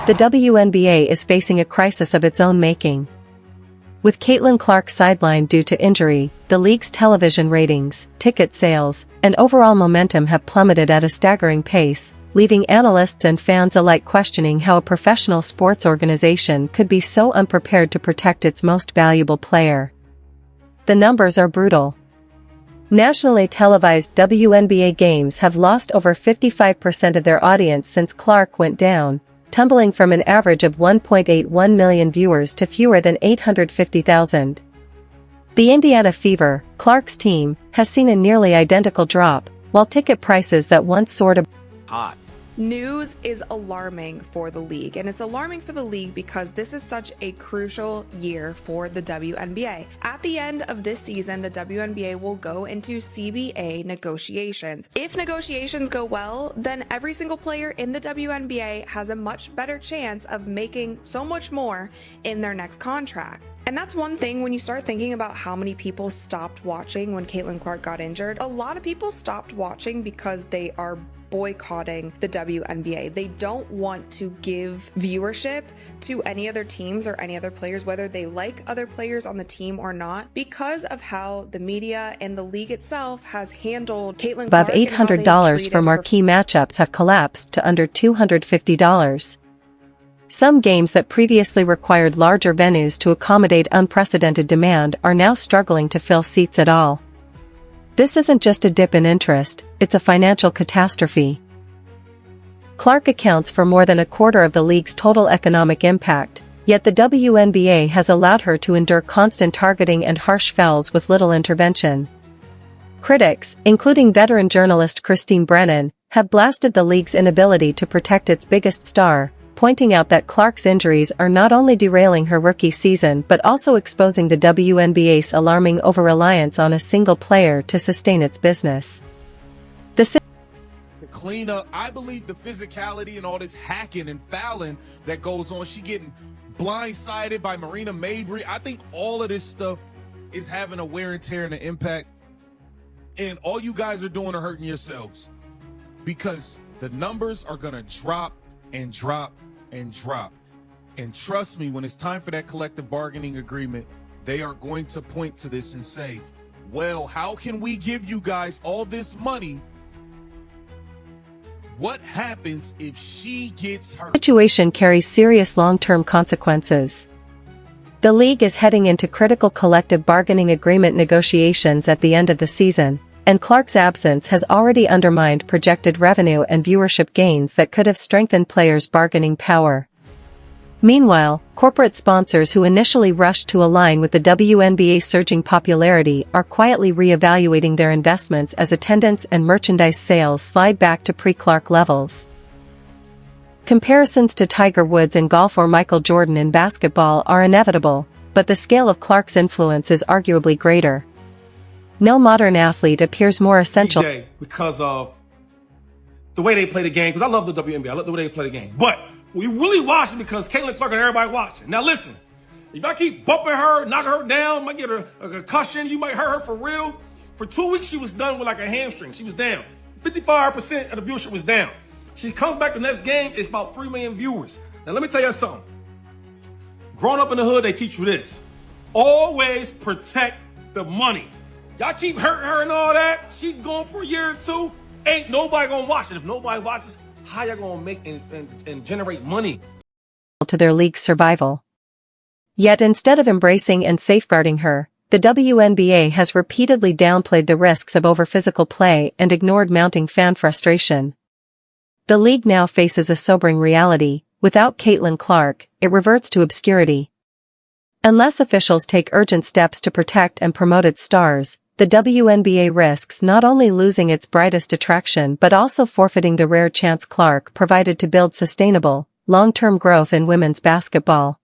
the WNBA is facing a crisis of its own making. With Caitlin Clark sidelined due to injury, the league's television ratings, ticket sales, and overall momentum have plummeted at a staggering pace, leaving analysts and fans alike questioning how a professional sports organization could be so unprepared to protect its most valuable player. The numbers are brutal. Nationally televised WNBA games have lost over 55% of their audience since Clark went down, tumbling from an average of 1.81 million viewers to fewer than 850,000. The Indiana Fever, Clark's team, has seen a nearly identical drop, while ticket prices that once soared hot. News is alarming for the league, and it's alarming for the league because this is such a crucial year for the WNBA. At the end of this season, the WNBA will go into CBA negotiations. If negotiations go well, then every single player in the WNBA has a much better chance of making so much more in their next contract. And that's one thing when you start thinking about how many people stopped watching when Caitlin Clark got injured. A lot of people stopped watching because they are boycotting the WNBA. They don't want to give viewership to any other teams or any other players, whether they like other players on the team or not, because of how the media and the league itself has handled Caitlin above Clark. $800 for marquee matchups have collapsed to under $250. Some games that previously required larger venues to accommodate unprecedented demand are now struggling to fill seats at all. This isn't just a dip in interest, it's a financial catastrophe. Clark accounts for more than a quarter of the league's total economic impact, yet the WNBA has allowed her to endure constant targeting and harsh fouls with little intervention. Critics, including veteran journalist Christine Brennan, have blasted the league's inability to protect its biggest star, pointing out that Clark's injuries are not only derailing her rookie season but also exposing the WNBA's alarming over-reliance on a single player to sustain its business. The cleanup, I believe the physicality and all this hacking and fouling that goes on, she getting blindsided by Marina Mabrey. I think all of this stuff is having a wear and tear and an impact. And all you guys are doing are hurting yourselves, because the numbers are going to drop and drop and drop. And trust me, when it's time for that collective bargaining agreement, they are going to point to this and say, well, how can we give you guys all this money? What happens if she gets hurt? The situation carries serious long-term consequences. The league is heading into critical collective bargaining agreement negotiations at the end of the season, and Clark's absence has already undermined projected revenue and viewership gains that could have strengthened players' bargaining power. Meanwhile, corporate sponsors who initially rushed to align with the WNBA's surging popularity are quietly re-evaluating their investments as attendance and merchandise sales slide back to pre-Clark levels. Comparisons to Tiger Woods in golf or Michael Jordan in basketball are inevitable, but the scale of Clark's influence is arguably greater. No modern athlete appears more essential because of the way they play the game. Because I love the WNBA. I love the way they play the game. But we really watch it because Caitlin Clark and everybody watching. Now listen, if I keep bumping her, knocking her down, might get her a concussion, you might hurt her for real. For 2 weeks, she was done with like a hamstring. She was down. 55% of the viewership was down. She comes back the next game, it's about 3 million viewers. Now let me tell you something. Growing up in the hood, they teach you this. Always protect the money. Y'all keep hurting her and all that. She's going for a year or two. Ain't nobody gonna watch it. If nobody watches, how y'all gonna make and generate money? To their league's survival. Yet instead of embracing and safeguarding her, the WNBA has repeatedly downplayed the risks of over-physical play and ignored mounting fan frustration. The league now faces a sobering reality. Without Caitlin Clark, it reverts to obscurity. Unless officials take urgent steps to protect and promote its stars, the WNBA risks not only losing its brightest attraction but also forfeiting the rare chance Clark provided to build sustainable, long-term growth in women's basketball.